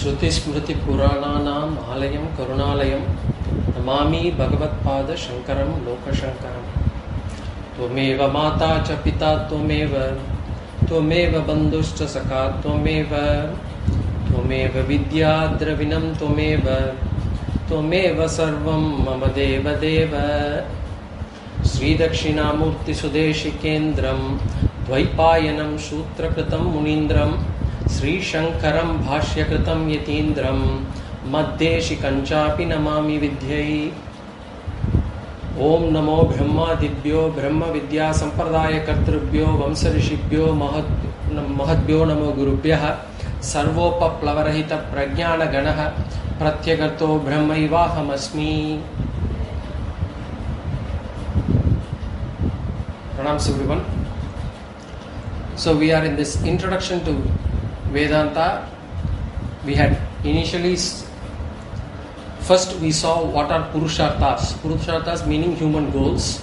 श्रुतिस्मृतिपुराणानाम् आलयं करुणालयं नमामि भगवत्पाद शंकरं लोकशंकरं। त्वमेव माता च पिता त्वमेव बन्धुश्च सखा त्वमेव विद्या द्रविणं त्वमेव सर्वं मम देवदेव। श्रीदक्षिणामूर्तिसुदेशिकेन्द्रं द्वैपायनं सूत्रकृतं मुनीन्द्रं श्रीशंकरं भाष्यकृतं यतीन्द्रं मद्देशिकञ्चापि नमामि विद्यै। ओम नमो ब्रह्मादिभ्यो ब्रह्म विद्या संप्रदायकर्तृभ्यो वंशऋषिभ्यो महद्भ्यो नमो गुरुभ्यः। सर्वोपप्लवरहित प्रज्ञानगणः प्रत्यगतो ब्रह्मैवाहमस्मि। Pranams everyone. So we are in this introduction to Vedanta. We had initially first we saw what are Purusharthas. Purusharthas meaning human goals.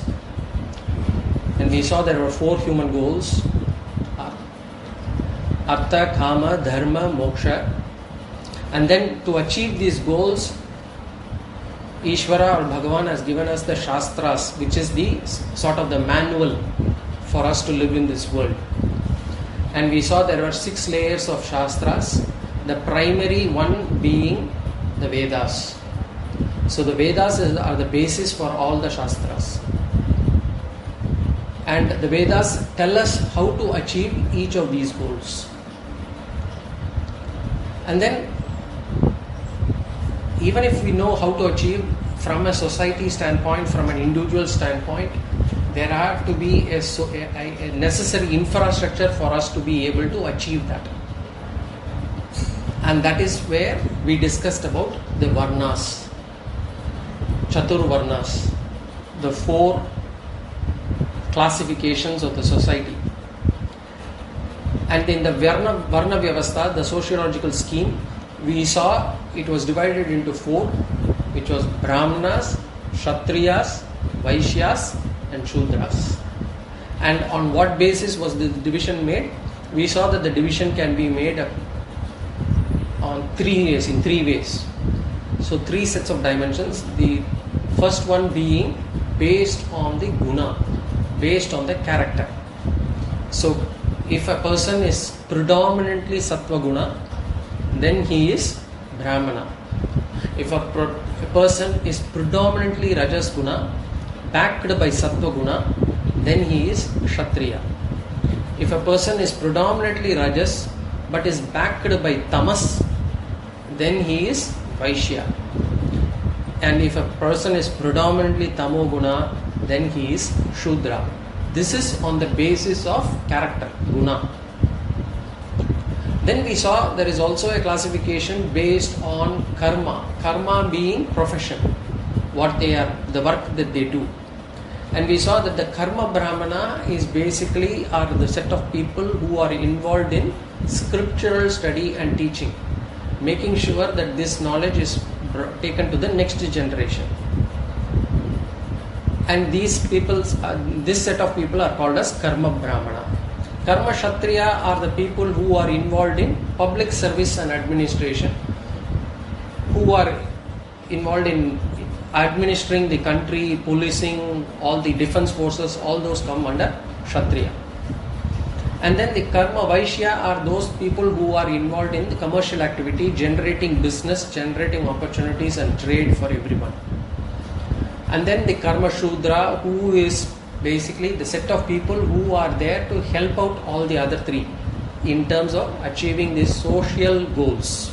And we saw there were 4 human goals. Artha, Kama, Dharma, Moksha. And then to achieve these goals, Ishvara or Bhagavan has given us the Shastras, which is the sort of the manual for us to live in this world. And we saw there were 6 layers of Shastras, the primary one being the Vedas. So the Vedas are the basis for all the Shastras. And the Vedas tell us how to achieve each of these goals. And then even if we know how to achieve from a society standpoint, from an individual standpoint, there have to be a necessary infrastructure for us to be able to achieve that. And that is where we discussed about the Varnas, Chatur Varnas, the 4 classifications of the society. And in the Varna Vyavastha, the sociological scheme, we saw it was divided into 4, which was Brahmanas, Kshatriyas, Vaishyas and Shudras. And on what basis was the division made? We saw that the division can be made on in 3 ways. So 3 sets of dimensions. The first one being based on the guna, based on the character. So if a person is predominantly sattva guna, then he is Brahmana. If a person is predominantly rajas guna, backed by sattva guna, then he is Kshatriya. If a person is predominantly rajas but is backed by tamas, then he is Vaishya. And if a person is predominantly tamo guna, then he is Shudra. This is on the basis of character, guna. Then we saw there is also a classification based on karma. Karma being profession, what they are, the work that they do. And we saw that the karma brahmana is basically are the set of people who are involved in scriptural study and teaching, making sure that this knowledge is taken to the next generation. And these people, this set of people are called as karma brahmana. Karma Kshatriya are the people who are involved in public service and administration, who are involved in administering the country, policing, all the defense forces, all those come under Kshatriya. And then the Karma Vaishya are those people who are involved in the commercial activity, generating business, generating opportunities and trade for everyone. And then the Karma Shudra, who is basically the set of people who are there to help out all the other 3 in terms of achieving these social goals.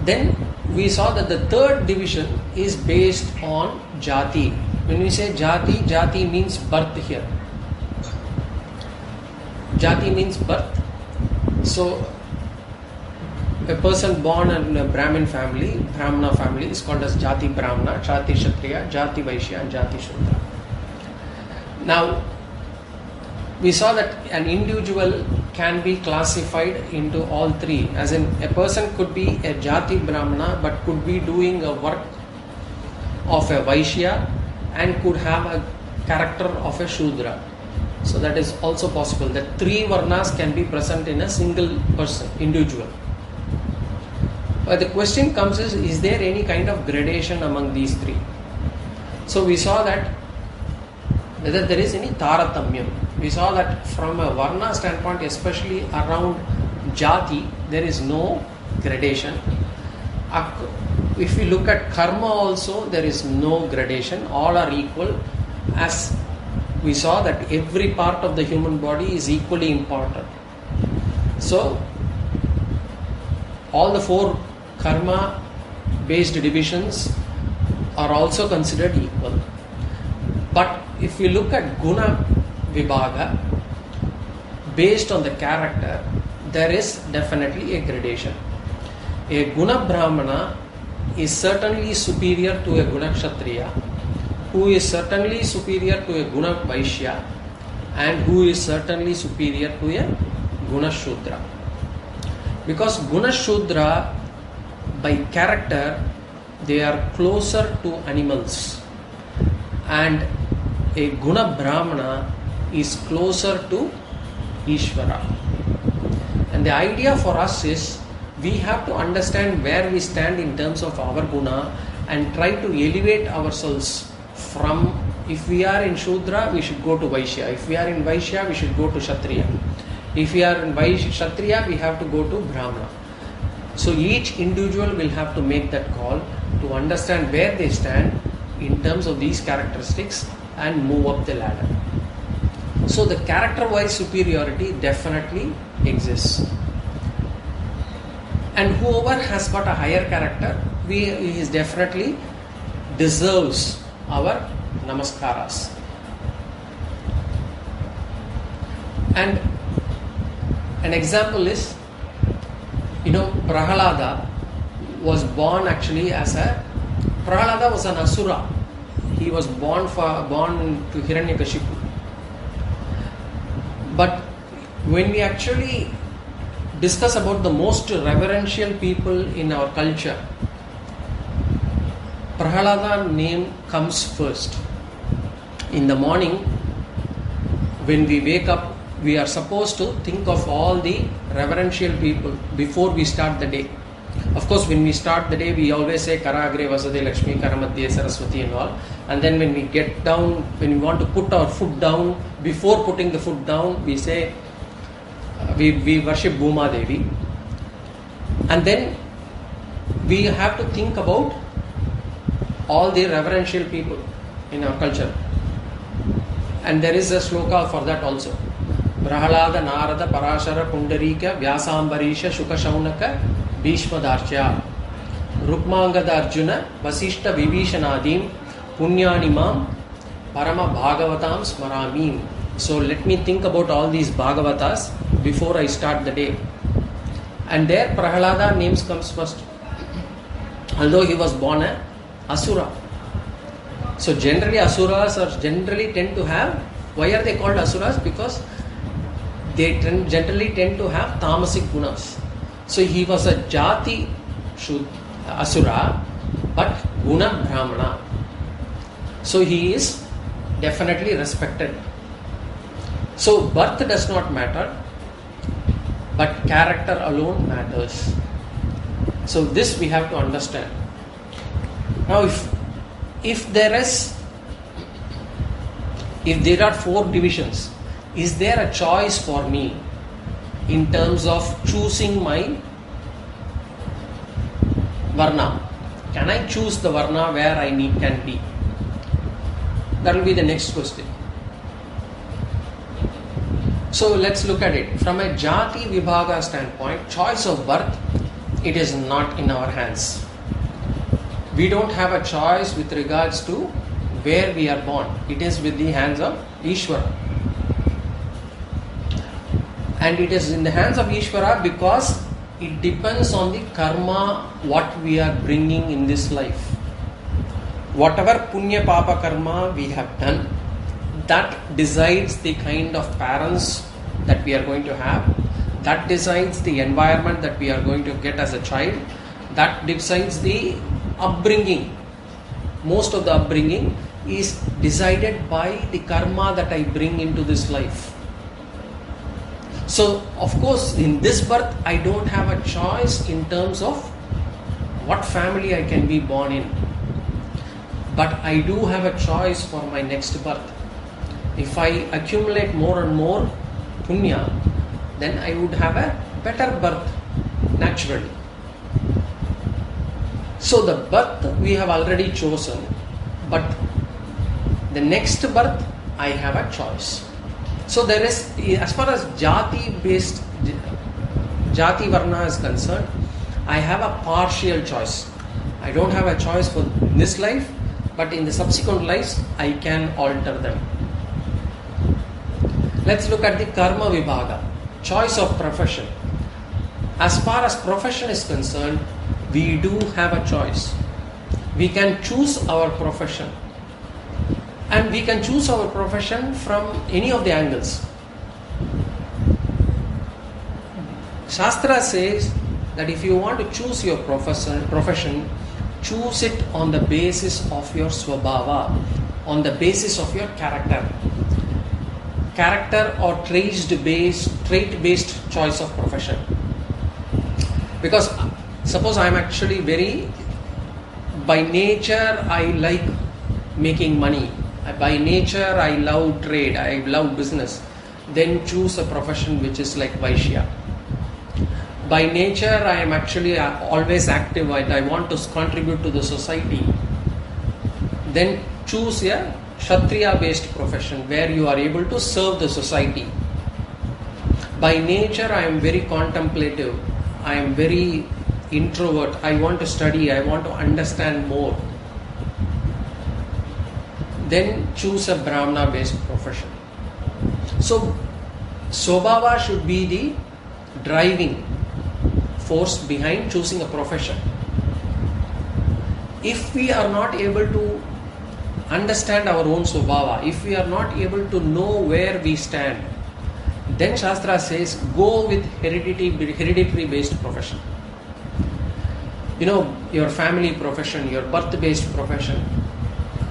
Then we saw that the 3rd division is based on Jati. When we say Jati, Jati means birth here. Jati means birth. So a person born in a Brahmana family is called as Jati Brahmana, Jati Kshatriya, Jati Vaishya and Jati Shudra. Now we saw that an individual can be classified into all 3. As in, a person could be a Jati Brahmana but could be doing a work of a Vaishya and could have a character of a Shudra. So that is also possible, that 3 varnas can be present in a single person, individual. But the question comes is there any kind of gradation among these 3? So we saw that whether there is any taratamyam. We saw that from a varna standpoint, especially around jati, there is no gradation. If we look at karma also, there is no gradation. All are equal, as we saw that every part of the human body is equally important. So all the 4 karma based divisions are also considered equal. But if we look at guna vibhaga, based on the character, there is definitely a gradation. A guna brahmana is certainly superior to a guna kshatriya, who is certainly superior to a guna vaishya, and who is certainly superior to a guna shudra. Because guna shudra, by character, they are closer to animals, and a guna brahmana is closer to Ishvara. And the idea for us is, we have to understand where we stand in terms of our guna and try to elevate ourselves from, if we are in Shudra, we should go to Vaishya. If we are in Vaishya, we should go to Kshatriya. If we are in Kshatriya, we have to go to Brahmana. So each individual will have to make that call to understand where they stand in terms of these characteristics and move up the ladder. So the character-wise superiority definitely exists. And whoever has got a higher character, he definitely deserves our namaskaras. And an example is, Prahalada was born actually Prahalada was an asura. He was born to Hiranyakashipu. But when we actually discuss about the most reverential people in our culture, Prahalada name comes first. In the morning, when we wake up, we are supposed to think of all the reverential people before we start the day. Of course, when we start the day, we always say Karagre Vasade Lakshmi Karamadhye Saraswati and all. And then when we get down, when we want to put our foot down, before putting the foot down, we say, we worship Bhuma Devi. And then we have to think about all the reverential people in our culture. And there is a sloka for that also. Prahalada Narada Parashara Pundarika Vyasambarisha Shuka Shaunaka Bhishmadarcha Rukmangada Arjuna Vasishta Vibhishanadim Punyanimam Parama Bhagavatam Smaramim. So let me think about all these Bhagavatas before I start the day. And there Prahalada names comes first. Although he was born an Asura. So generally Asuras generally tend to have, why are they called Asuras? Because they generally tend to have tamasic gunas. So he was a jati asura, but guna brahmana. So he is definitely respected. So birth does not matter, but character alone matters. So this we have to understand. Now if there are 4 divisions, is there a choice for me in terms of choosing my varna? Can I choose the varna where I can be? That will be the next question. So let's look at it. From a jati vibhaga standpoint, choice of birth, it is not in our hands. We don't have a choice with regards to where we are born. It is with the hands of Ishvara. And it is in the hands of Ishvara because it depends on the karma what we are bringing in this life. Whatever punya papa karma we have done, that decides the kind of parents that we are going to have. That decides the environment that we are going to get as a child. That decides the upbringing. Most of the upbringing is decided by the karma that I bring into this life. So, of course, in this birth, I don't have a choice in terms of what family I can be born in. But I do have a choice for my next birth. If I accumulate more and more punya, then I would have a better birth naturally. So the birth we have already chosen, but the next birth I have a choice. So there is, as far as jati varna is concerned, I have a partial choice. I don't have a choice for this life, but in the subsequent lives I can alter them. Let's look at the karma vibhaga, choice of profession. As far as profession is concerned, we do have a choice. We can choose our profession. And we can choose our profession from any of the angles. Shastra says that if you want to choose your profession, choose it on the basis of your swabhava, on the basis of your character. Character or trait-based choice of profession. Because suppose I am actually by nature I like making money. By nature I love trade, I love business. Then choose a profession which is like Vaishya. By nature I am actually always active, I want to contribute to the society. Then choose a Kshatriya based profession where you are able to serve the society. By nature I am very contemplative, I am very introvert, I want to study, I want to understand more. Then choose a Brahmana based profession. So Swabhava should be the driving force behind choosing a profession. If we are not able to understand our own Swabhava, if we are not able to know where we stand, then Shastra says go with hereditary based profession. Your family profession, your birth based profession.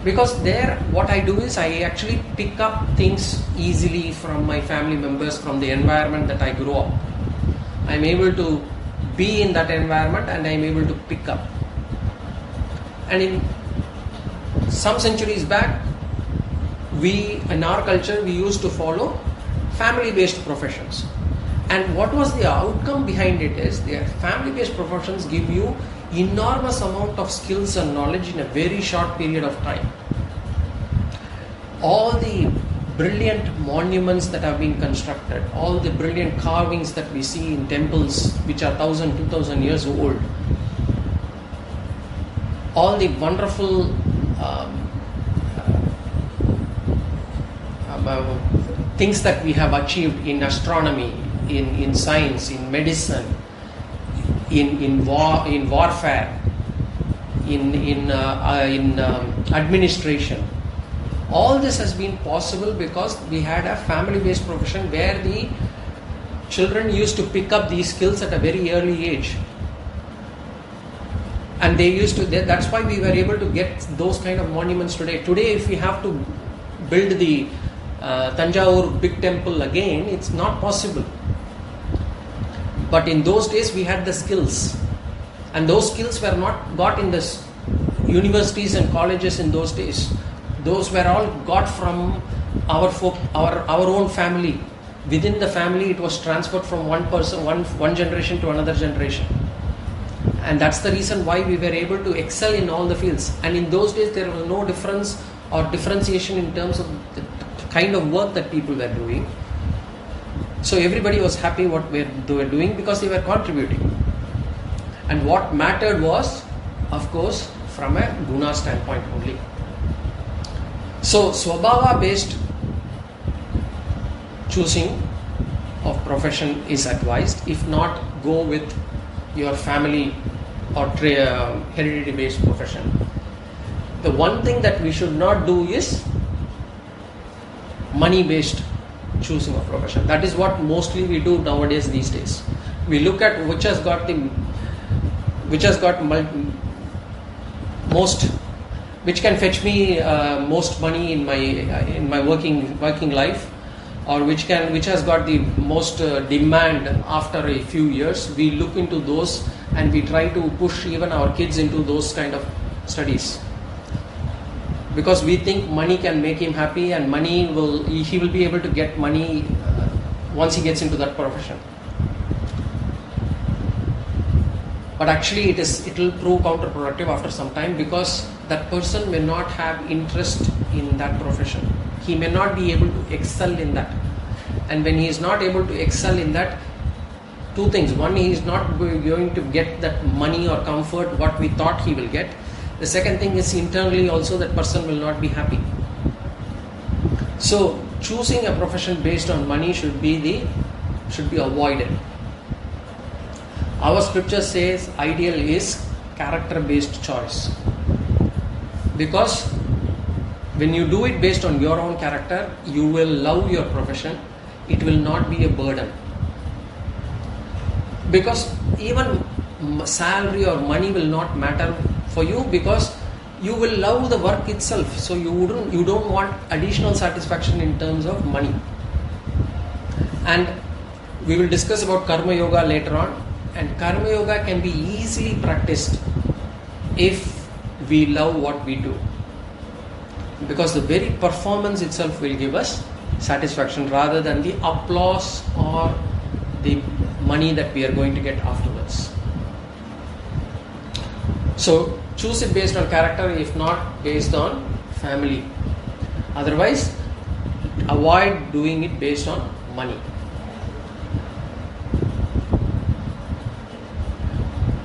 Because there what I do is I actually pick up things easily from my family members, from the environment that I grow up. I am able to be in that environment and I am able to pick up. And in some centuries back, in our culture, we used to follow family-based professions. And what was the outcome behind it is the family-based professions give you enormous amount of skills and knowledge in a very short period of time. All the brilliant monuments that have been constructed, all the brilliant carvings that we see in temples which are 1,000, 2,000 years old, all the wonderful things that we have achieved in astronomy, in science, in medicine, in warfare, in administration. All this has been possible because we had a family-based profession where the children used to pick up these skills at a very early age. And that's why we were able to get those kind of monuments today. Today, if we have to build the Tanjavur big temple again, it's not possible. But in those days, we had the skills. And those skills were not got in the universities and colleges in those days. Those were all got from our own family. Within the family, it was transferred from one person, one generation to another generation. And that's the reason why we were able to excel in all the fields. And in those days, there was no difference or differentiation in terms of the kind of work that people were doing. So everybody was happy what they were doing because they were contributing. And what mattered was, of course, from a guna standpoint only. So Swabhava based choosing of profession is advised. If not, go with your family or hereditary based profession. The one thing that we should not do is money based choosing of profession. That is what mostly we do nowadays these days. We look at which has got most which can fetch me most money in my working life, or which has got the most demand after a few years. We look into those and we try to push even our kids into those kind of studies, because we think money can make him happy, and he will be able to get money once he gets into that profession. But actually it will prove counterproductive after some time, because that person may not have interest in that profession. He may not be able to excel in that. And when he is not able to excel in that, two things. One, he is not going to get that money or comfort what we thought he will get. The second thing is, internally also that person will not be happy. So choosing a profession based on money should be avoided. Our scripture says ideal is character based choice, because when you do it based on your own character, you will love your profession. It will not be a burden, because even salary or money will not matter for you, because you will love the work itself. So you don't want additional satisfaction in terms of money. And we will discuss about karma yoga later on. And karma yoga can be easily practiced if we love what we do, because the very performance itself will give us satisfaction rather than the applause or the money that we are going to get afterwards. So choose it based on character, if not based on family. Otherwise, avoid doing it based on money.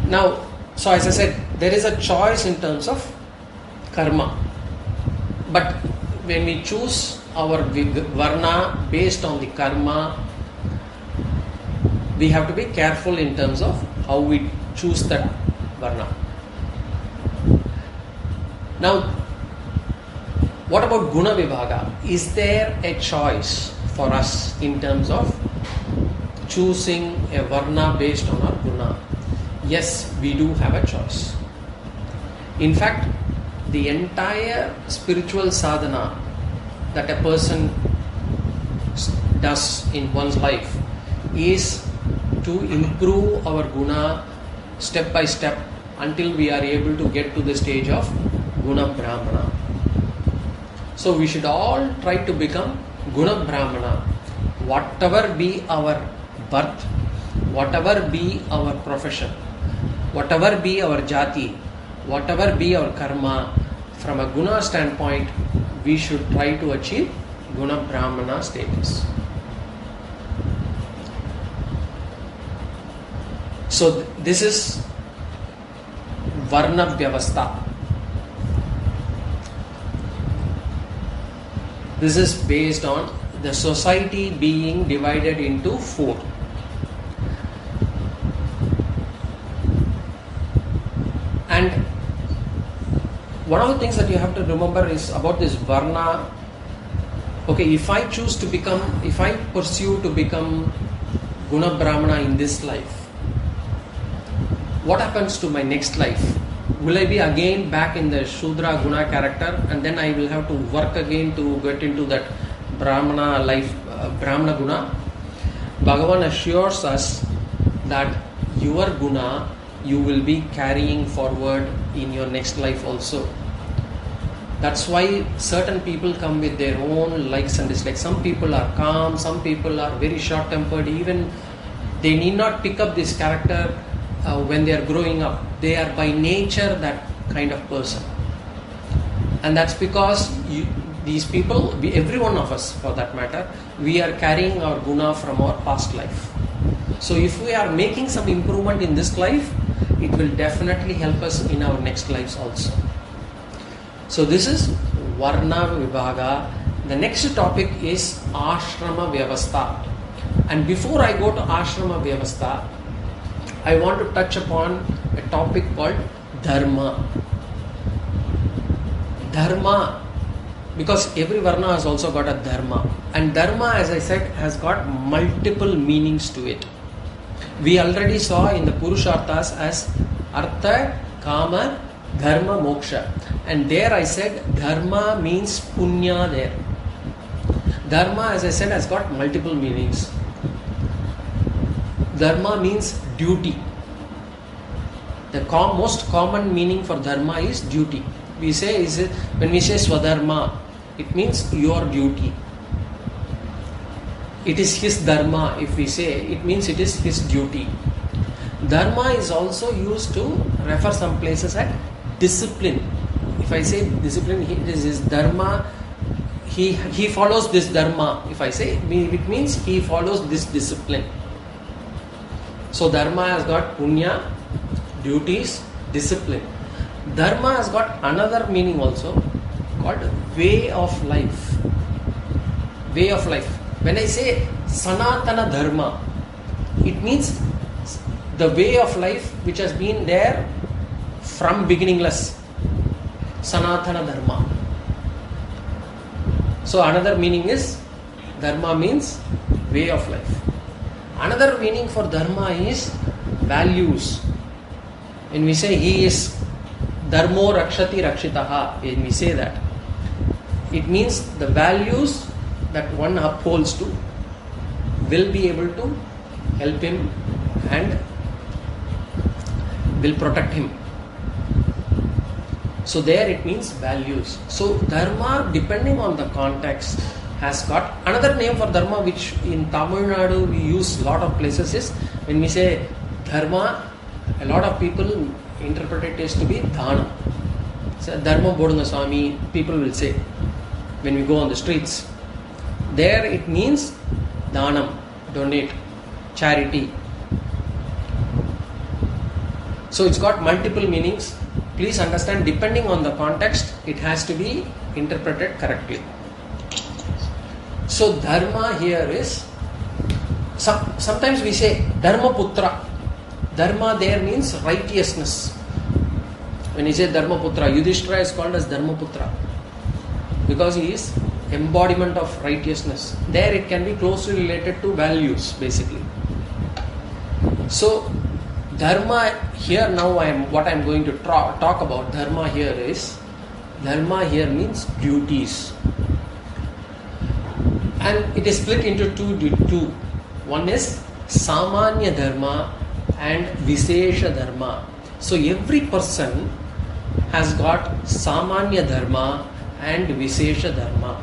Now, so as I said, there is a choice in terms of karma. But when we choose our varna based on the karma, we have to be careful in terms of how we choose that varna. Now, what about guna vibhaga? Is there a choice for us in terms of choosing a varna based on our guna? Yes, we do have a choice. In fact, the entire spiritual sadhana that a person does in one's life is to improve our guna step by step until we are able to get to the stage of guna brahmana. So we should all try to become guna brahmana. Whatever be our birth, whatever be our profession, whatever be our jati, whatever be our karma, from a guna standpoint, we should try to achieve guna brahmana status. So this is varna vyavastha. This is based on the society being divided into 4. And one of the things that you have to remember is about this varna. Okay, if I pursue to become guna brahmana in this life, what happens to my next life? Will I be again back in the Shudra guna character, and then I will have to work again to get into that brahmana life, brahmana guna? Bhagavan assures us that your guna you will be carrying forward in your next life also. That's why certain people come with their own likes and dislikes. Some people are calm, some people are very short-tempered. Even they need not pick up this character when they are growing up. They are by nature that kind of person. And that's because these people, every one of us for that matter, we are carrying our guna from our past life. So if we are making some improvement in this life, it will definitely help us in our next lives also. So this is varna vibhaga. The next topic is ashrama vyavastha. And before I go to ashrama vyavastha, I want to touch upon a topic called dharma. Dharma, because every varna has also got a dharma. And dharma, as I said, has got multiple meanings to it. We already saw in the Purusharthas as artha, kama, Dharma, moksha. And there I said dharma means punya there. Dharma, as I said, has got multiple meanings. Dharma means duty. The most common meaning for dharma is duty. When we say swadharma, it means your duty. It is his dharma. If we say, it means it is his duty. Dharma is also used to refer some places at discipline. If I say discipline, this is dharma. He follows this dharma. If I say, it means he follows this discipline. So dharma has got punya, duties, discipline. Dharma has got another meaning also called way of life. Way of life. When I say Sanatana Dharma, it means the way of life which has been there from beginningless. Sanatana Dharma. So another meaning is Dharma means way of life. Another meaning for Dharma is values. When we say he is Dharmo Rakshati Rakshitaha, when we say that, it means the values that one upholds to will be able to help him and will protect him. So there it means values. So dharma, depending on the context, has got another name for dharma, which in Tamil Nadu we use a lot of places, is when we say dharma, a lot of people interpret it as to be dhana. So dharma bodunga swami, people will say when we go on the streets. There it means dhanam, donate, charity. So it's got multiple meanings. Please understand, depending on the context, it has to be interpreted correctly. So dharma here is, sometimes we say dharma putra. Dharma there means righteousness. When you say dharma putra, Yudhishthira is called as dharma putra because he is embodiment of righteousness. There it can be closely related to values basically. So dharma here now what I am going to talk about dharma here is, dharma here means duties. And it is split into two. One is Samanya Dharma and Visesha Dharma. So every person has got Samanya Dharma and Visesha Dharma.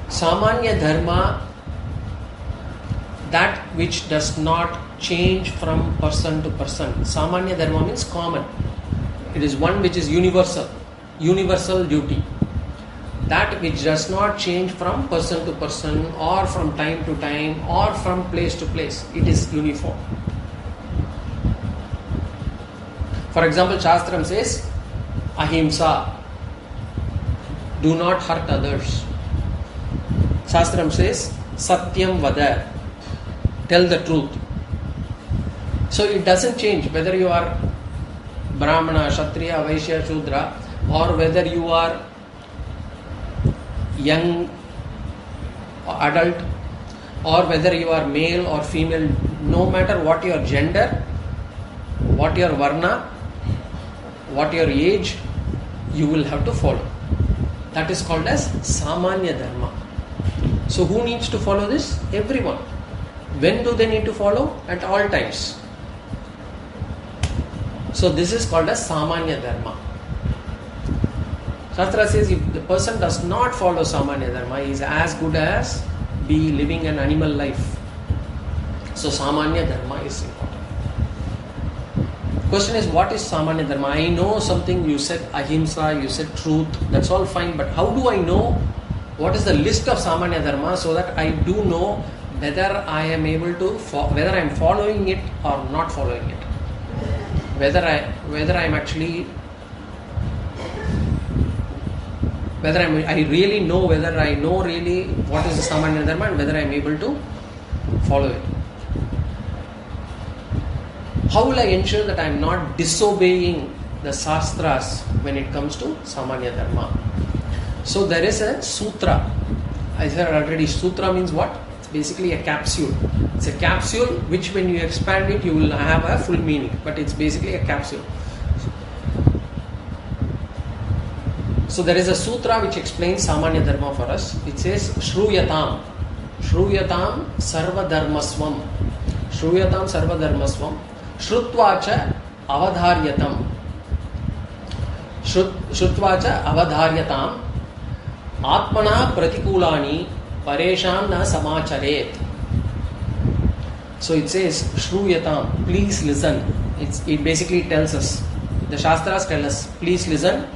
Samanya Dharma, that which does not change from person to person. Samanya Dharma means common. It is one which is universal duty. That which does not change from person to person or from time to time or from place to place. It is uniform. For example, Shastram says, Ahimsa, do not hurt others. Shastram says, Satyam Vada, tell the truth. So it doesn't change whether you are Brahmana, Kshatriya, Vaishya, Shudra, or whether you are young adult, or whether you are male or female. No matter what your gender, what your varna, what your age, you will have to follow. That is called as Samanya Dharma. So who needs to follow this? Everyone. When do they need to follow? At all times. So this is called as Samanya Dharma. Shastra says if the person does not follow Samanya Dharma, he is as good as be living an animal life. So Samanya Dharma is important. Question is, what is Samanya Dharma? I know something, you said Ahimsa, you said truth, that's all fine, but how do I know what is the list of Samanya Dharma so that I do know whether I am able to, whether I am following it or not following it? Whether I am actually, I really know whether I know really what is the Samanya Dharma and whether I am able to follow it. How will I ensure that I am not disobeying the Shastras when it comes to Samanya Dharma? So there is a sutra. I said already, sutra means what? It's basically a capsule. It's a capsule which when you expand it, you will have a full meaning. But it's basically a capsule. So there is a sutra which explains Samanya Dharma for us. It says, Shruyatam. Shruyatam sarva dharmasvam. Shruyatam sarva dharmasvam. Shrutvacha avadharyatam. Shrutvacha avadharyatam. Atmana pratikulani paresham na samacharet. So it says, Shruyatam, please listen. It basically tells us, the Shastras tell us, please listen.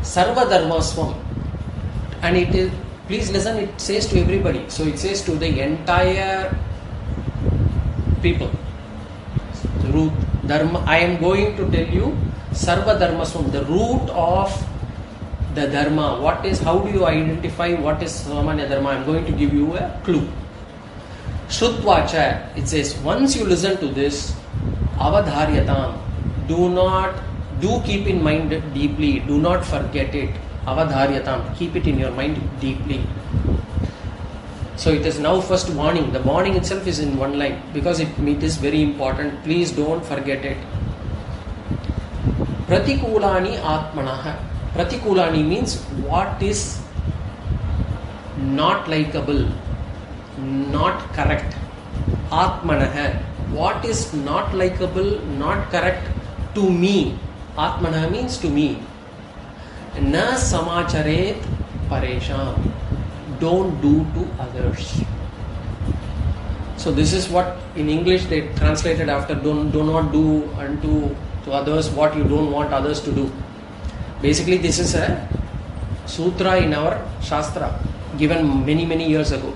Sarva dharmasvam. And it is, please listen, it says to everybody. So it says to the entire people. The root, dharma, I am going to tell you Sarva dharmasvam, the root of the dharma. What is, how do you identify what is Samanya Dharma? I am going to give you a clue. Shrutvacha, it says, once you listen to this, avadharyatam, do keep in mind deeply, do not forget it. Avadharyatam, keep it in your mind deeply. So it is now first warning. The warning itself is in one line because it is very important. Please don't forget it. Pratikulani atmanaha. Pratikulani means what is not likable, not correct. Atmanaha, what is not likable, not correct to me. Atmanaha means to me. Na samacharet paresham. Don't do to others. So this is what in English they translated after do not do unto to others what you don't want others to do. Basically this is a sutra in our Shastra given many years ago.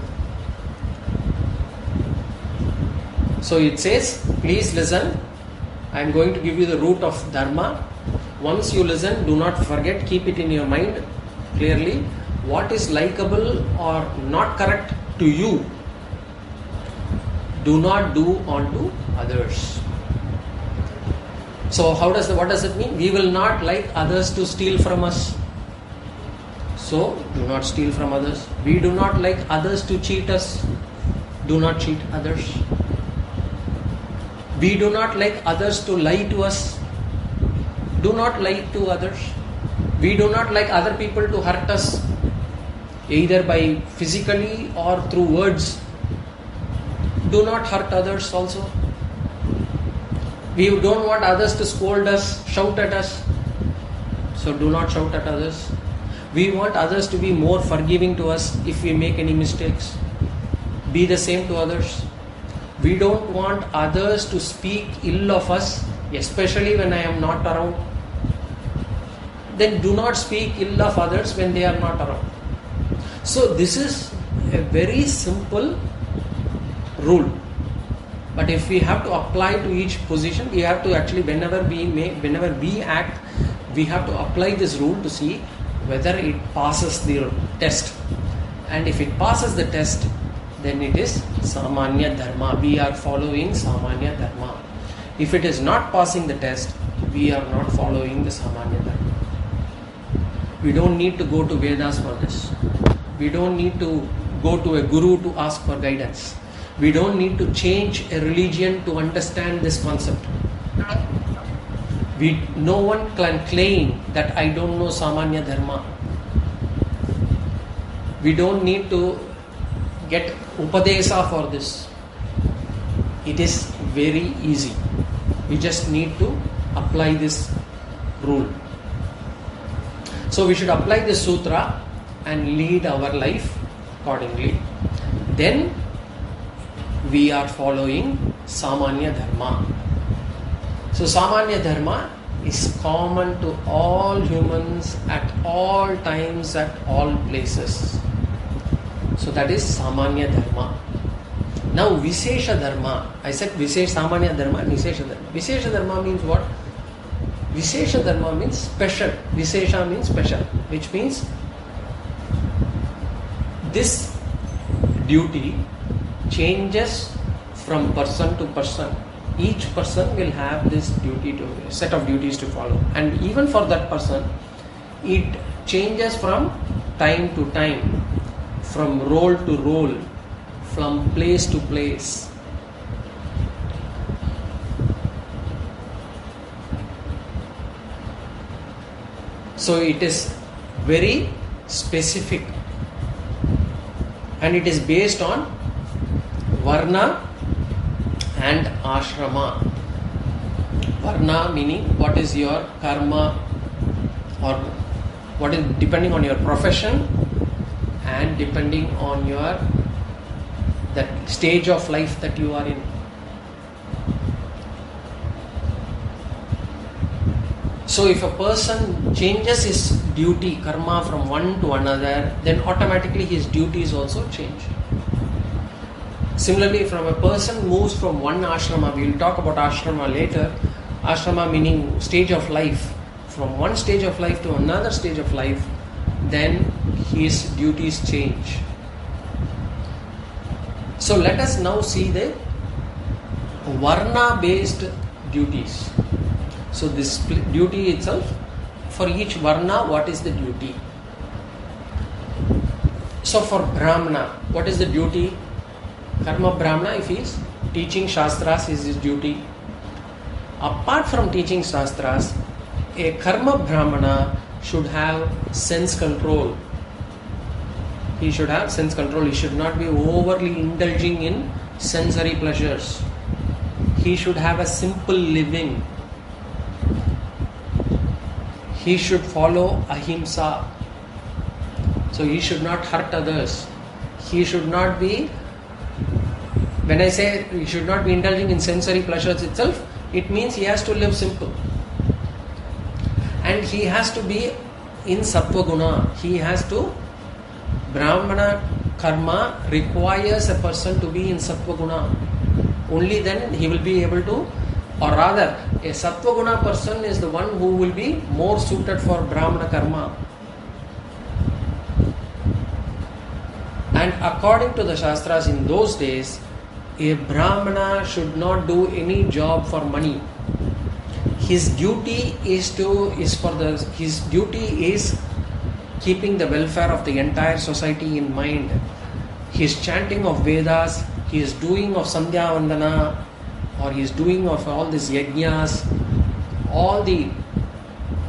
So it says, please listen, I am going to give you the root of Dharma. Once you listen, do not forget, keep it in your mind clearly. What is likable or not correct to you, do not do unto others. So what does it mean? We will not like others to steal from us. So do not steal from others. We do not like others to cheat us. Do not cheat others. We do not like others to lie to us. Do not lie to others. We do not like other people to hurt us, either by physically or through words. Do not hurt others also. We don't want others to scold us, shout at us. So do not shout at others. We want others to be more forgiving to us if we make any mistakes. Be the same to others. We don't want others to speak ill of us, especially when I am not around. Then do not speak ill of others when they are not around. So this is a very simple rule. But if we have to apply to each position, we have to actually, whenever we act, we have to apply this rule to see whether it passes the test. And if it passes the test, then it is Samanya Dharma. We are following Samanya Dharma. If it is not passing the test, we are not following the Samanya Dharma. We don't need to go to Vedas for this. We don't need to go to a guru to ask for guidance. We don't need to change a religion to understand this concept. No one can claim that I don't know Samanya Dharma. We don't need to get Upadesa for this. It is very easy. We just need to apply this rule. So we should apply this sutra and lead our life accordingly. Then we are following Samanya Dharma. So Samanya Dharma is common to all humans at all times, at all places. So that is Samanya Dharma. Now Vishesha Dharma. I said Samanya Dharma and Vishesha Dharma. Vishesha Dharma means what? Vishesha Dharma means special. Vishesha means special, which means this duty changes from person to person. Each person will have this duty to set of duties to follow, and even for that person, it changes from time to time, from role to role, from place to place. So it is very specific, and it is based on varna and ashrama. Varna meaning what is your karma, or what is depending on your profession, and depending on your that stage of life that you are in. So if a person changes his duty, karma, from one to another, then automatically his duties also change. Similarly, from a person moves from one ashrama, we will talk about ashrama later, ashrama meaning stage of life, from one stage of life to another stage of life, then his duties change. So let us now see the varna based duties. So this duty itself, for each varna, what is the duty? So for Brahmana, what is the duty? Karma Brahmana, if he is teaching Shastras, is his duty. Apart from teaching Shastras, a Karma Brahmana should have sense control. He should have sense control. He should not be overly indulging in sensory pleasures. He should have a simple living. He should follow ahimsa. So he should not hurt others. He should not be, when I say he should not be indulging in sensory pleasures itself, it means he has to live simple. And he has to be in sattva guna. He has to, Brahmana karma requires a person to be in sattva guna. Only then he will be able to, or rather, a sattva guna person is the one who will be more suited for Brahmana karma. And according to the Shastras in those days, a Brahmana should not do any job for money. His duty is keeping the welfare of the entire society in mind. His chanting of Vedas, his doing of Sandhya Vandana, or he is doing of all these yajnas, all the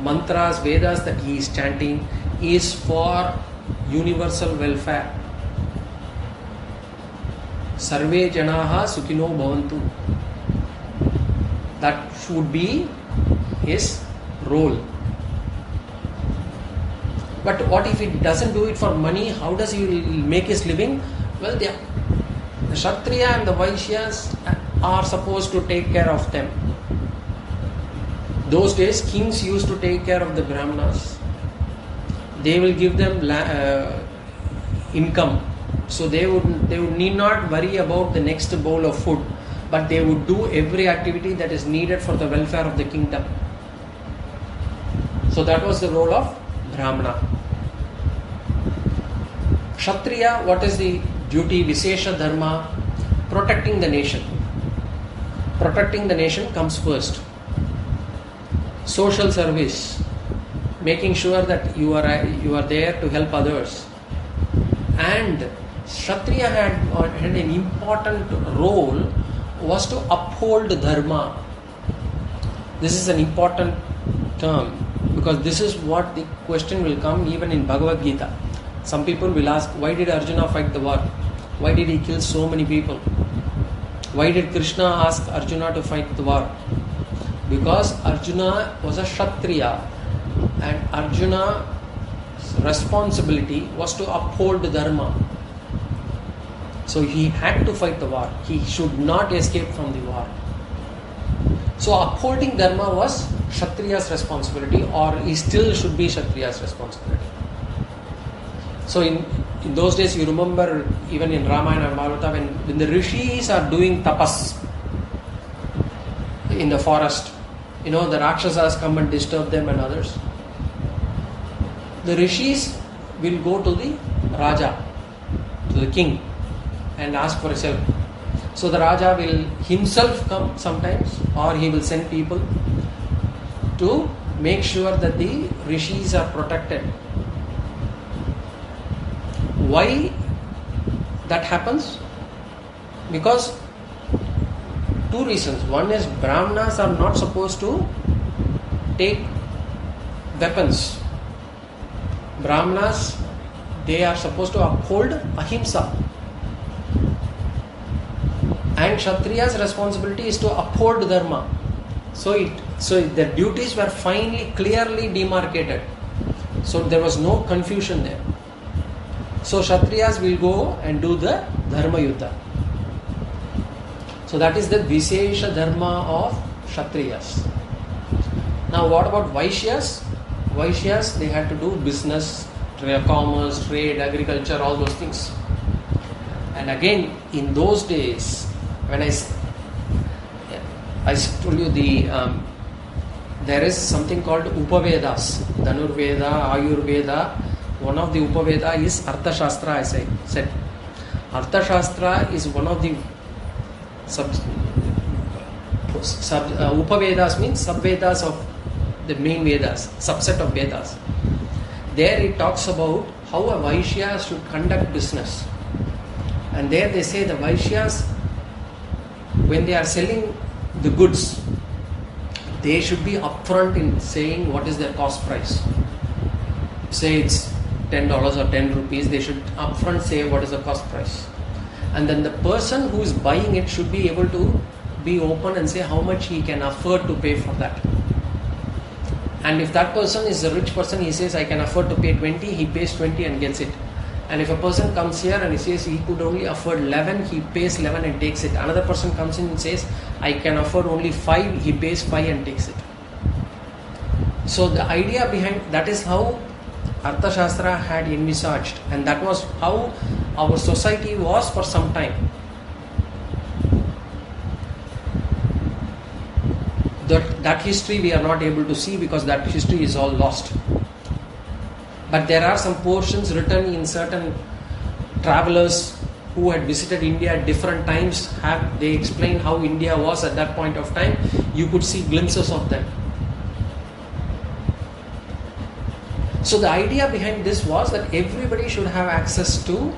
mantras, Vedas that he is chanting is for universal welfare. Sarve janaha sukhino bhavantu. That should be his role. But what if he doesn't do it for money? How does he make his living? Well, the Kshatriya and the Vaishyas are supposed to take care of them. Those days, kings used to take care of the Brahmanas. They will give them income. So they would need not worry about the next bowl of food, but they would do every activity that is needed for the welfare of the kingdom. So that was the role of Brahmana. Kshatriya, what is the duty? Vishesha dharma, protecting the nation. Protecting the nation comes first. Social service, making sure that you are there to help others. And Kshatriya had an important role, was to uphold dharma. This is an important term, because this is what the question will come even in Bhagavad Gita. Some people will ask, why did Arjuna fight the war? Why did he kill so many people? Why did Krishna ask Arjuna to fight the war? Because Arjuna was a Kshatriya, and Arjuna's responsibility was to uphold dharma. So he had to fight the war. He should not escape from the war. So upholding dharma was Kshatriya's responsibility, or he still should be Kshatriya's responsibility. So in those days, you remember even in Ramayana and Bharata, when the rishis are doing tapas in the forest, the Rakshasas come and disturb them and others. The rishis will go to the Raja, to the king, and ask for his help. So the Raja will himself come sometimes, or he will send people to make sure that the rishis are protected. Why that happens? Because two reasons. One is Brahmanas are not supposed to take weapons. Brahmanas, they are supposed to uphold ahimsa. And Kshatriya's responsibility is to uphold dharma. So the duties were clearly demarcated. So there was no confusion there. So Kshatriyas will go and do the dharma yuddha. So that is the Vishesha dharma of Kshatriyas. Now what about Vaishyas? Vaishyas, they had to do business, commerce, trade, agriculture, all those things. And again, in those days, when I told you there is something called Upavedas, Dhanurveda, Ayurveda. One of the Upaveda is Arthashastra, as I said. Arthashastra is one of the Upavedas, means sub-Vedas of the main Vedas, subset of Vedas. There it talks about how a Vaishya should conduct business. And there they say the Vaishyas, when they are selling the goods, they should be upfront in saying what is their cost price. Say it's $10 or 10 rupees, they should upfront say what is the cost price. And then the person who is buying it should be able to be open and say how much he can afford to pay for that. And if that person is a rich person, he says I can afford to pay 20, he pays 20 and gets it. And if a person comes here and he says he could only afford 11, he pays 11 and takes it. Another person comes in and says I can afford only 5, he pays 5 and takes it. So the idea behind that is how Arthashastra had envisaged, and that was how our society was for some time. That history we are not able to see because that history is all lost. But there are some portions written in certain travelers who had visited India at different times. They explain how India was at that point of time. You could see glimpses of them. So the idea behind this was that everybody should have access to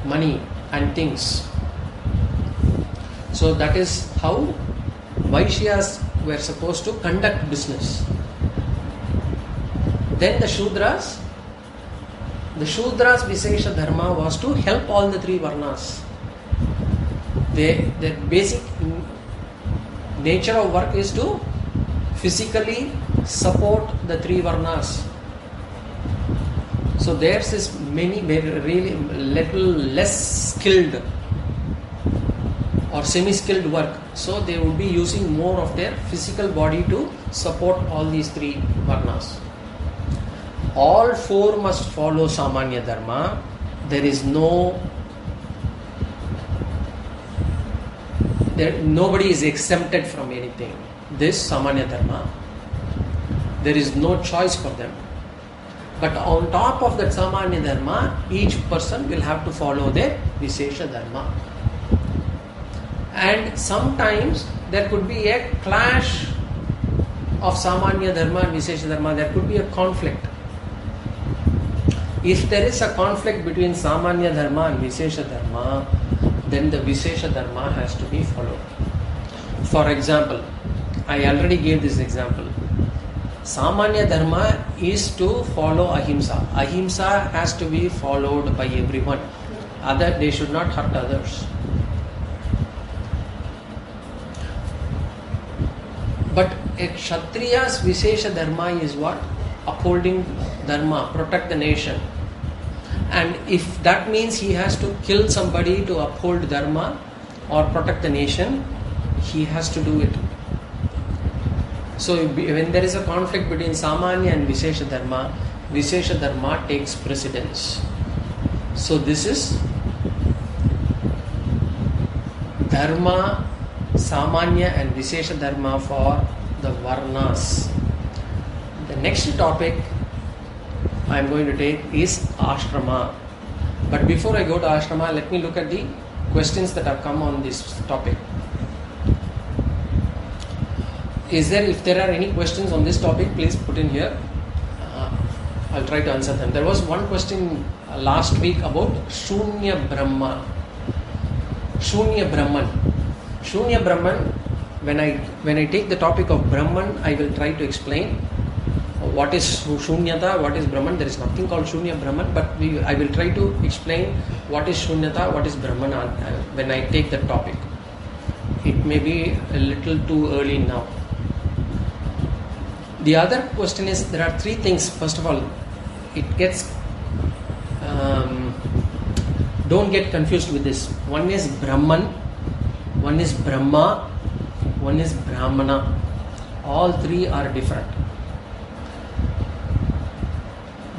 money and things. So that is how Vaishyas were supposed to conduct business. Then the Shudras Vishesha Dharma was to help all the three Varnas. The basic nature of work is to physically support the three Varnas. So theirs is really little less skilled or semi-skilled work. So they would be using more of their physical body to support all these three Varnas. All four must follow Samanya Dharma. There is nobody is exempted from anything. This Samanya Dharma, there is no choice for them. But on top of that Samanya Dharma, each person will have to follow their Vishesha Dharma. And sometimes there could be a clash of Samanya Dharma and Vishesha Dharma. There could be a conflict. If there is a conflict between Samanya Dharma and Vishesha Dharma, then the Vishesha Dharma has to be followed. For example, I already gave this example. Samanya Dharma is to follow Ahimsa. Ahimsa has to be followed by everyone. They should not hurt others. But a Kshatriya's Vishesha Dharma is what? Upholding Dharma, protect the nation. And if that means he has to kill somebody to uphold Dharma or protect the nation, he has to do it. So when there is a conflict between Samanya and Vishesha Dharma takes precedence. So this is Dharma, Samanya and Vishesha Dharma for the Varnas. The next topic I am going to take is Ashrama. But before I go to Ashrama, let me look at the questions that have come on this topic. If there are any questions on this topic, please put in here. I'll try to answer them. There was one question last week about Shunya Brahma. Shunya Brahman. Shunya Brahman, when I take the topic of Brahman, I will try to explain what is Shunyata, what is Brahman. There is nothing called Shunya Brahman, but I will try to explain what is Shunyata, what is Brahman when I take the topic. It may be a little too early now. The other question is, there are three things. First of all, it gets don't get confused with this. One is Brahman, one is Brahma, one is Brahmana. All three are different.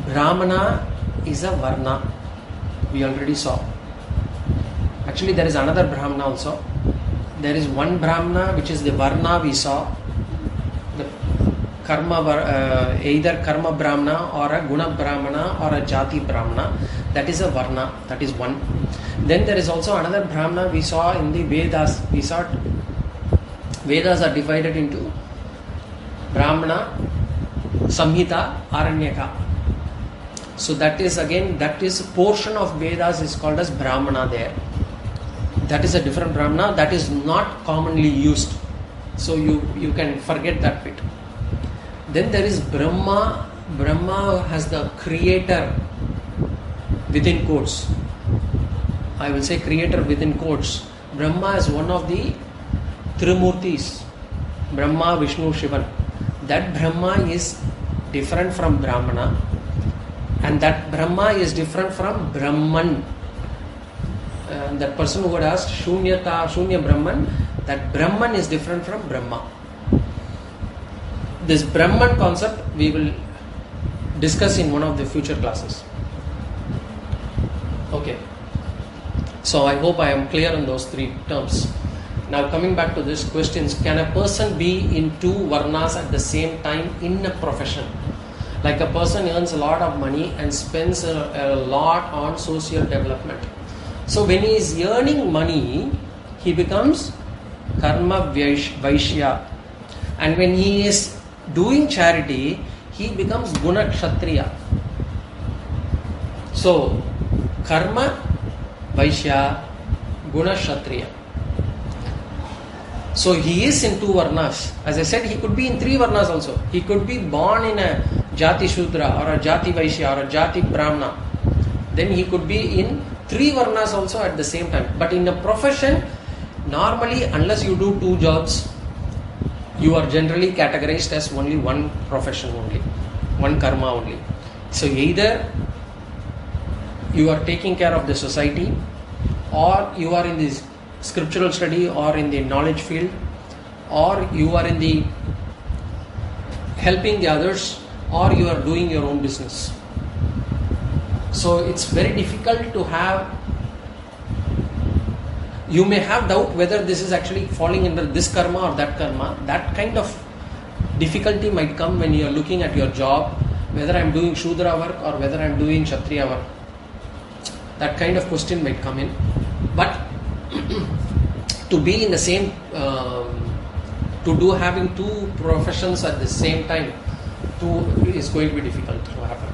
Brahmana is a Varna. We already saw. Actually, there is another Brahmana also. There is one Brahmana which is the Varna we saw. The Karma, either Karma Brahmana or a Guna Brahmana or a Jati Brahmana. That is a Varna. That is one. Then there is also another Brahmana we saw in the Vedas. We saw Vedas are divided into Brahmana, Samhita, Aranyaka. So that is portion of Vedas is called as Brahmana there. That is a different Brahmana that is not commonly used. So you can forget that bit. Then there is Brahma. Brahma has the creator within quotes. I will say creator within quotes. Brahma is one of the Trimurtis. Brahma, Vishnu, Shivan. That Brahma is different from Brahmana. And that Brahma is different from Brahman. That person who had asked Shunya Brahman, that Brahman is different from Brahma. This Brahman concept we will discuss in one of the future classes. Okay. So I hope I am clear on those three terms. Now coming back to this questions, can a person be in two Varnas at the same time in a profession? Like a person earns a lot of money and spends a lot on social development. So when he is earning money, he becomes Karma Vaishya. And when he is doing charity, he becomes Guna Kshatriya. So Karma Vaishya, Guna Kshatriya. So he is in two Varnas. As I said, he could be in three Varnas also. He could be born in a Jati Shudra or a Jati Vaishya or a Jati Brahmana. Then he could be in three Varnas also at the same time. But in a profession, normally unless you do two jobs, you are generally categorized as only one profession only, one karma only. So either you are taking care of the society, or you are in this scriptural study or in the knowledge field, or you are in the helping the others, or you are doing your own business. So it's very difficult to have, you may have doubt whether this is actually falling under this karma or that karma. That kind of difficulty might come when you are looking at your job, whether I am doing Shudra work or whether I am doing Kshatriya work. That kind of question might come in. But to be in the same, having two professions at the same time, is going to be difficult to happen.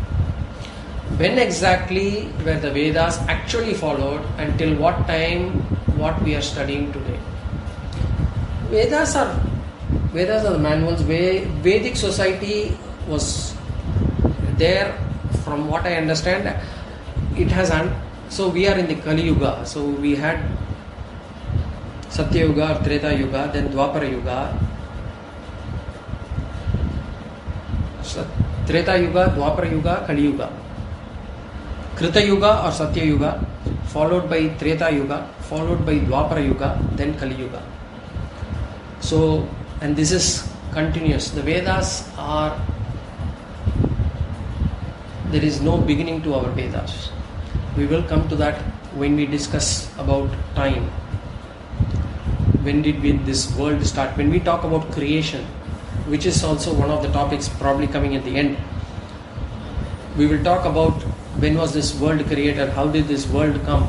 When exactly were the Vedas actually followed, until what time, what we are studying today? Vedas are the manuals. Vedic society was there, from what I understand. It has so we are in the Kali Yuga. So we had Satya Yuga or Treta Yuga, then Dwapara Yuga. Treta Yuga, Dwapara Yuga, Kali Yuga. Krita Yuga or Satya Yuga, followed by Treta Yuga, followed by Dwapara Yuga, then Kali Yuga. So, and this is continuous. The Vedas are, there is no beginning to our Vedas. We will come to that when we discuss about time. When did this world start? When we talk about creation, which is also one of the topics probably coming at the end, we will talk about when was this world created, how did this world come.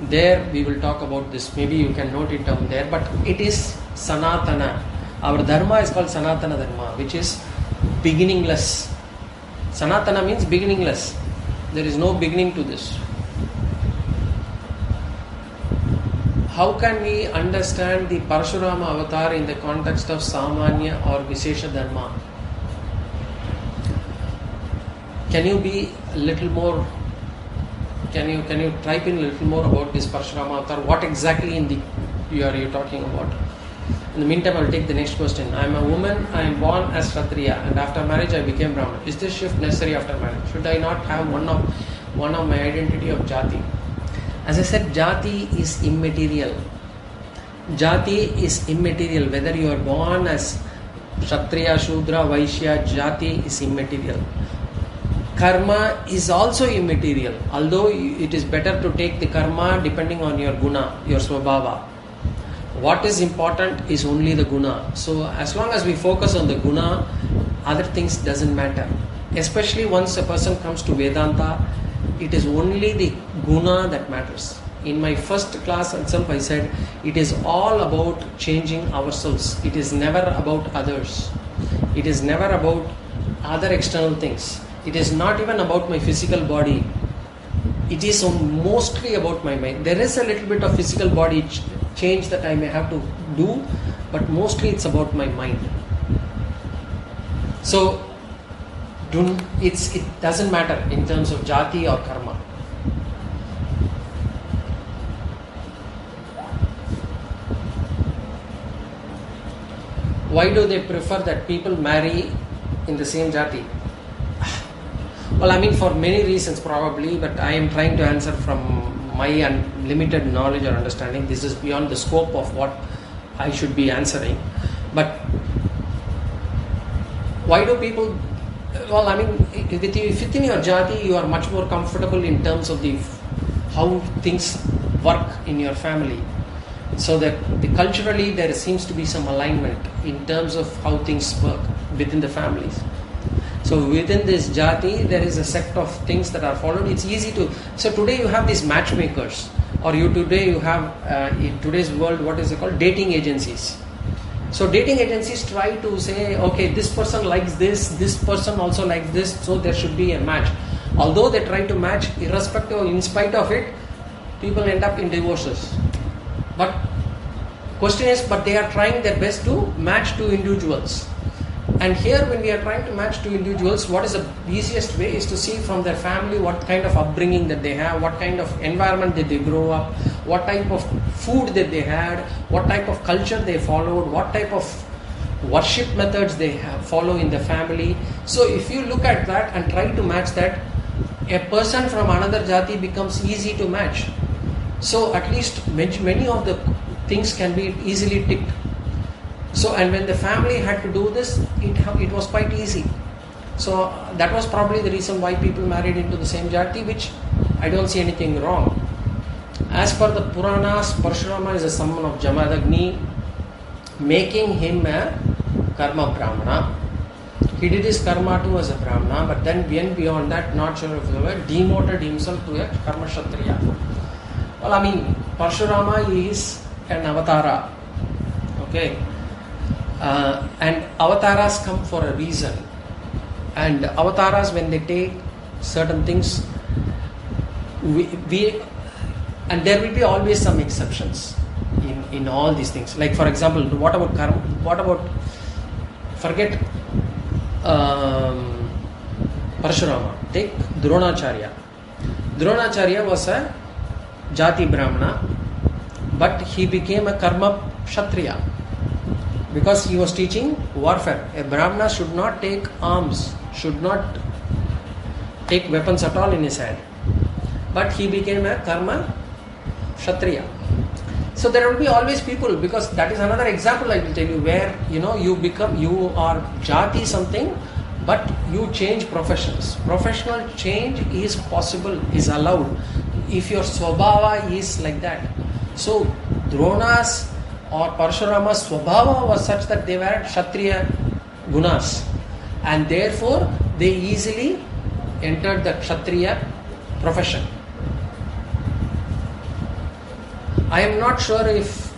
There we will talk about this. Maybe you can note it down there, but it is Sanatana. Our dharma is called Sanatana Dharma, which is beginningless. Sanatana means beginningless. There is no beginning to this. how can we understand the Parashurama avatar in the context of Samanya or Vishesha Dharma? Can you be a little more? Can you type in a little more about this Parashurama avatar? What exactly are you talking about? In the meantime, I will take the next question. I am a woman. I am born as Kshatriya, and after marriage, I became Brahman. Is this shift necessary after marriage? Should I not have one of my identity of Jati? As I said, Jati is immaterial. Jati is immaterial. Whether you are born as Kshatriya, Shudra, Vaishya, Jati is immaterial. Karma is also immaterial, although it is better to take the karma depending on your guna, your swabhava. What is important is only the guna. So as long as we focus on the guna, other things doesn't matter. Especially once a person comes to Vedanta, it is only the guna that matters. In my first class itself, I said it is all about changing ourselves. It is never about others. It is never about other external things. It is not even about my physical body. It is mostly about my mind. There is a little bit of physical body change that I may have to do, but mostly it's about my mind. So it doesn't matter in terms of jati or karma. Why do they prefer that people marry in the same jati? Well, I mean, for many reasons probably, but I am trying to answer from my limited knowledge or understanding. This is beyond the scope of what I should be answering. But why do people? Well, I mean, within your jati, you are much more comfortable in terms of how things work in your family. So that culturally there seems to be some alignment in terms of how things work within the families. So within this jati, there is a set of things that are followed. It's easy to. So today you have these matchmakers, or today you have in today's world, what is it called? Dating agencies. So dating agencies try to say, okay, this person likes this person also likes this, so there should be a match. Although they try to match, irrespective, in spite of it, people end up in divorces. But question is, but they are trying their best to match two individuals. And here, when we are trying to match two individuals, what is the easiest way is to see from their family what kind of upbringing that they have, what kind of environment did they grow up, what type of food that they had, what type of culture they followed, what type of worship methods they follow in the family. So if you look at that and try to match that, a person from another jati becomes easy to match. So at least many of the things can be easily ticked. So, and when the family had to do this, it was quite easy. So that was probably the reason why people married into the same jati, which I don't see anything wrong. As per the Puranas, Parashurama is a son of Jamadagni, making him a karma brahmana. He did his karma too as a brahmana, but then beyond that, not sure if he ever demoted himself to a karma kshatriya. Well, I mean, Parashurama is an avatara. Okay. And avatars come for a reason, and avatars, when they take certain things, and there will be always some exceptions in all these things. Like for example, what about karma? What about, forget Parashurama, take Dronacharya. Dronacharya was a jati brahmana, but he became a karma kshatriya, because he was teaching warfare. A brahmana should not take arms, should not take weapons at all in his hand. But he became a karma kshatriya. So there will be always people, because that is another example I will tell you, where you are jati something, but you change professions. Professional change is possible, is allowed, if your swabhava is like that. So Drona's or Parashurama's swabhava was such that they were kshatriya gunas, and therefore they easily entered the kshatriya profession. I am not sure if.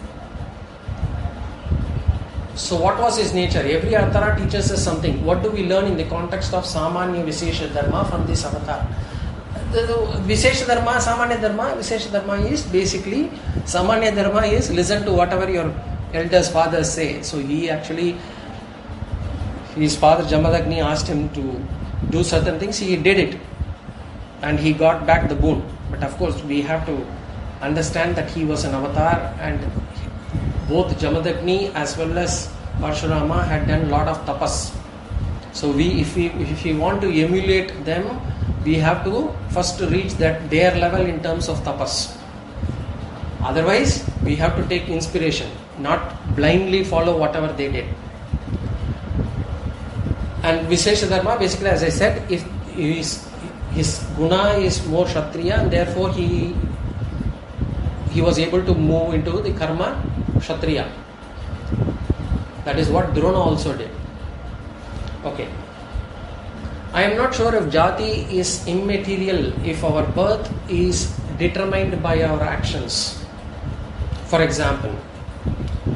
So what was his nature? Every avatar teaches us something. What do we learn in the context of Samanya Vishesha Dharma from this avatar? Vishesha Dharma, Samanya Dharma. Vishesha Dharma is basically, Samanya Dharma is listen to whatever your elders, fathers say. So he actually, his father Jamadagni asked him to do certain things, he did it. And he got back the boon. But of course, we have to understand that he was an avatar, and both Jamadagni as well as Parshurama had done a lot of tapas. So if we want to emulate them, we have to first reach their level in terms of tapas. Otherwise, we have to take inspiration, not blindly follow whatever they did. And Vishesha Dharma, basically, as I said, if his guna is more Kshatriya, and therefore he was able to move into the karma Kshatriya. That is what Drona also did. Okay. I am not sure if jati is immaterial if our birth is determined by our actions. For example,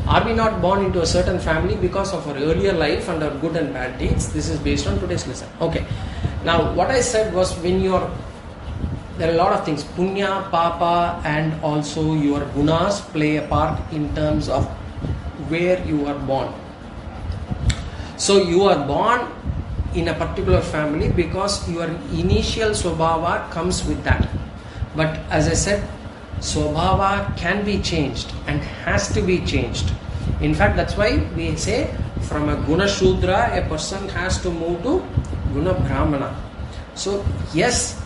are we not born into a certain family because of our earlier life and our good and bad deeds? This is based on today's lesson. Okay. Now, what I said was there are a lot of things. Punya, Papa, and also your gunas play a part in terms of where you are born. So you are born in a particular family because your initial swabhava comes with that. But as I said, swabhava can be changed and has to be changed. In fact, that's why we say from a guna shudra, a person has to move to guna brahmana. So yes,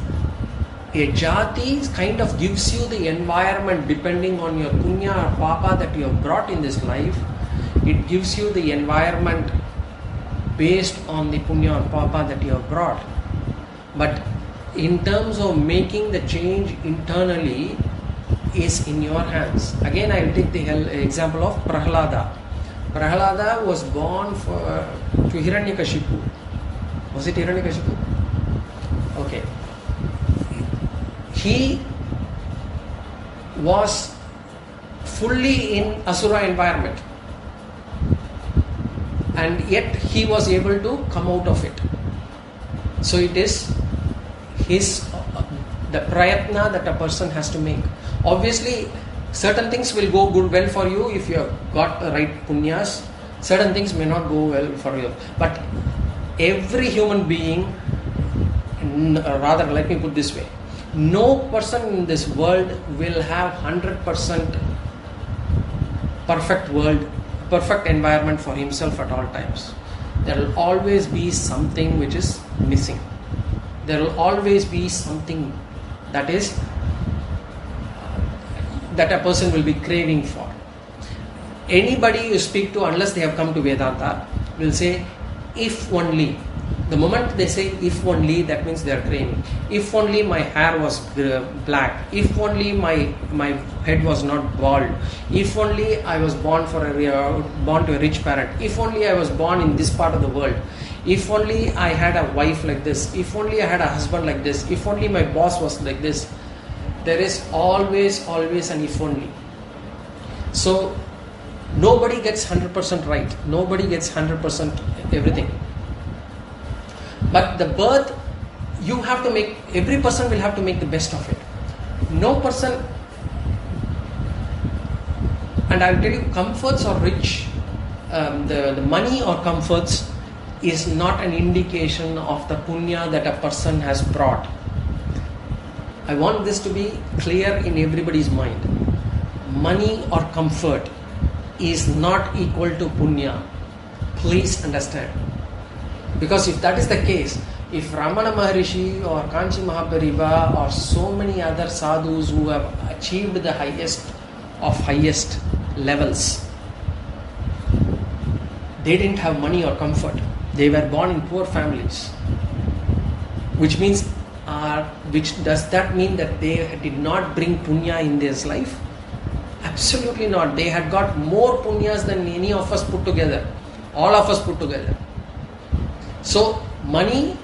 a jati kind of gives you the environment depending on your punya or papa that you have brought in this life. It gives you the environment based on the punya or papa that you have brought. But in terms of making the change internally is in your hands. Again, I will take the example of Prahlada. Prahlada was born to Hiranyakashipu. Was it Hiranyakashipu? Okay. He was fully in Asura environment, and yet he was able to come out of it. So it is the prayatna that a person has to make. Obviously, certain things will go well for you if you have got the right punyas. Certain things may not go well for you. But every human being, rather, let me put this way, no person in this world will have 100% perfect environment for himself at all times. There will always be something which is missing. There will always be something that a person will be craving for. Anybody you speak to, unless they have come to Vedanta, will say, if only. The moment they say if only, that means they are craving. If only my hair was black. If only my head was not bald. If only I was born to a rich parent. If only I was born in this part of the world. If only I had a wife like this. If only I had a husband like this. If only my boss was like this. There is always an if only. So nobody gets 100% right. Nobody gets 100% everything. But the birth, every person will have to make the best of it. No person, and I will tell you, comforts or rich, the money or comforts is not an indication of the punya that a person has brought. I want this to be clear in everybody's mind. Money or comfort is not equal to punya. Please understand. Because if that is the case, if Ramana Maharishi or Kanchi Mahapariva or so many other sadhus who have achieved the highest of highest levels, they didn't have money or comfort. They were born in poor families. Which does that mean that they did not bring punya in their life? Absolutely not. They had got more punyas than any of us put together. All of us put together. So, money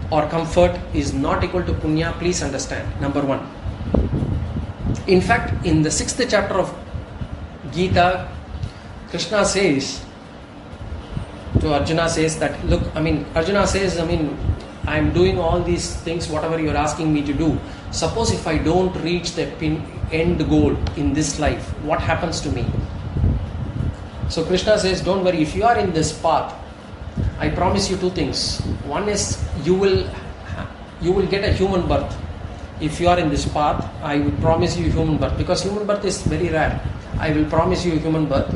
or comfort is not equal to punya, please understand, number one. In fact, in the 6th chapter of Gita, Krishna says to Arjuna, says that, Arjuna says, I'm doing all these things, whatever you're asking me to do. Suppose if I don't reach the end goal in this life, what happens to me? So Krishna says, don't worry, if you are in this path, I promise you two things. One is you will get a human birth. If you are in this path, I will promise you human birth, because human birth is very rare. I will promise you human birth.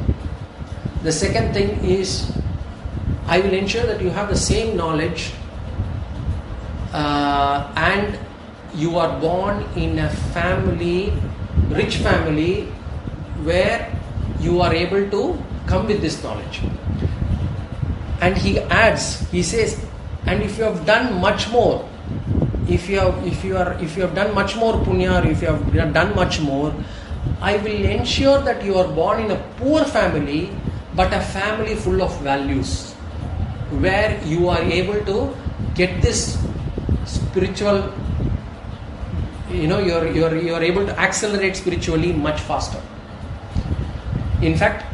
The second thing is, I will ensure that you have the same knowledge and you are born in a family, rich family, where you are able to come with this knowledge. And he adds, he says, and if you have done much more, if you have done much more punya, or if you have done much more, I will ensure that you are born in a poor family, but a family full of values, where you are able to get this spiritual, you are able to accelerate spiritually much faster. In fact,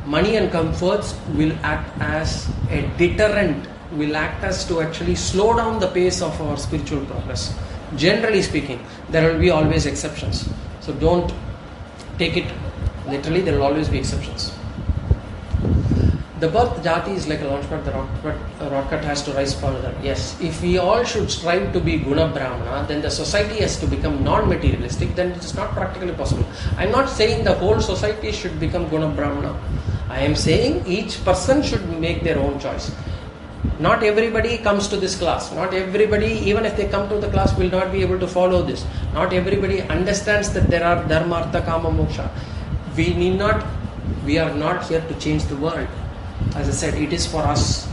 money and comforts will act as a deterrent, will act as to actually slow down the pace of our spiritual progress. Generally speaking, there will be always exceptions. So don't take it literally, there will always be exceptions. The birth jati is like a launch pad, the rocket has to rise further. Yes, if we all should strive to be guna brahmana, then the society has to become non-materialistic, then it is not practically possible. I am not saying the whole society should become guna brahmana. I am saying each person should make their own choice. Not everybody comes to this class. Not everybody, even if they come to the class, will not be able to follow this. Not everybody understands that there are dharma, artha, kama, moksha. We are not here to change the world. As I said, it is for us.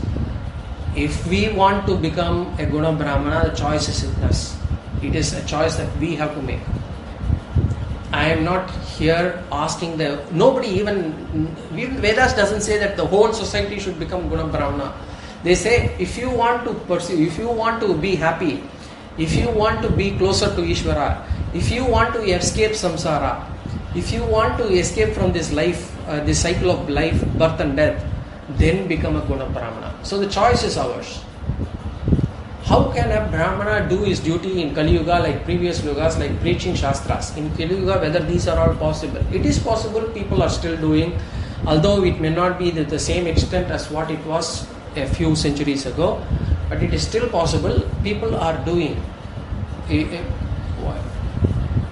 If we want to become a guna brahmana, the choice is in us. It is a choice that we have to make. I am not here asking nobody, even Vedas doesn't say that the whole society should become guna brahmana. They say, if you want to pursue, if you want to be happy, if you want to be closer to Ishvara, if you want to escape samsara, if you want to escape from this life, this cycle of life, birth and death, then become a guna brahmana. So the choice is ours. How can a brahmana do his duty in Kali Yuga like previous yugas, like preaching shastras? In Kali Yuga, whether these are all possible? It is possible, people are still doing, although it may not be to the same extent as what it was a few centuries ago, but it is still possible. People are doing.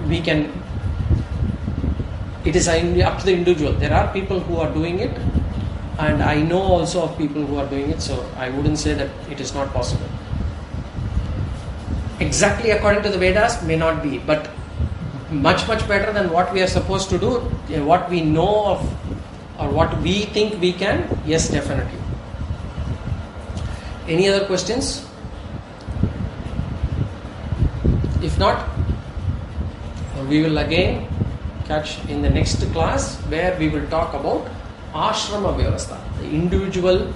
We can. It is up to the individual. There are people who are doing it, and I know also of people who are doing it, so I wouldn't say that it is not possible. Exactly according to the Vedas may not be, but much better than what we are supposed to do, what we know of, or what we think we can. Yes, definitely. Any other questions? If not, we will again catch in the next class, where we will talk about ashrama vyavastha, the individual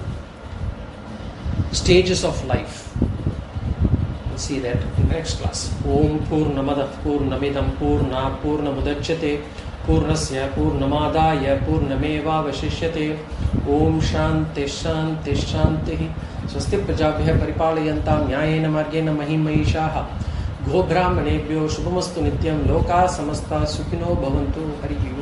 stages of life. We'll see that in the next class. Om Purnamadah Purnamidam Purna Purnamudachyate Purnasya Purnamadaya Purnameva Vashishyate. Om Shanti Shanti Shanti. स्वस्ति प्रजाभ्यः परिपालयन्तां न्यायेन मार्गेण महिमैषाः गोब्राह्मणेभ्यो शुभमस्तु नित्यं लोकाः समस्ताः सुखिनो भवन्तु हरिः ओम्।